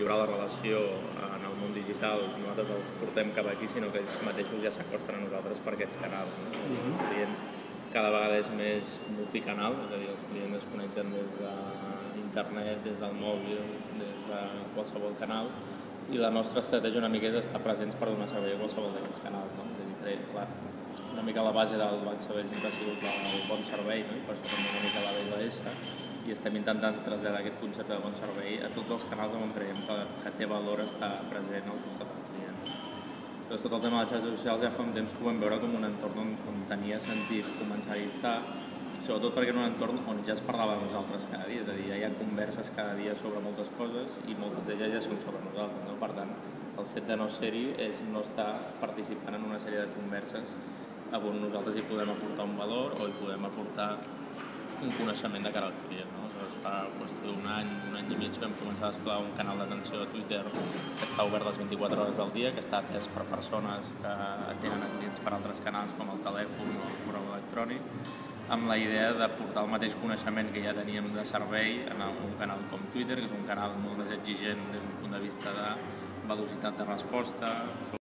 millorar la relació en el món digital, nosaltres els portem cap aquí, sinó que ells mateixos ja s'acosten a nosaltres per aquests canals. El client cada vegada és més multicanal, és a dir, els clients es connecten des d'internet, des del mòbil, des de qualsevol canal, i la nostra estratègia una mica és estar presents per donar servei a qualsevol d'aquests canals. No? Una mica la base del Bon Servei sempre ha sigut el bon servei, no? I per això també una mica la BLS, i estem intentant traslladar aquest concepte de bon servei a tots els canals on creiem que té valor estar present al costat del client. Però tot el tema de les xarxes socials ja fa un temps que ho vam veure com un entorn on tenia sentit començar-hi a estar, sobretot perquè en un entorn on ja es parlava de nosaltres cada dia, és a dir, ja hi ha converses cada dia sobre moltes coses i moltes d'elles ja són sobre nosaltres, no? Per tant, el fet de no ser-hi és no estar participant en una sèrie de converses on nosaltres hi podem aportar un valor o hi podem aportar un coneixement de cara al client. No? Llavors, fa qüestió d'un any i mig vam començar a desplegar un canal d'atenció a Twitter que està obert les 24 hores del dia, que està atès per persones que atenen a clients per altres canals com el telèfon o el correu electrònic, amb la idea de portar el mateix coneixement que ja teníem de servei en un canal com Twitter, que és un canal molt més exigent des d'un punt de vista de velocitat de resposta,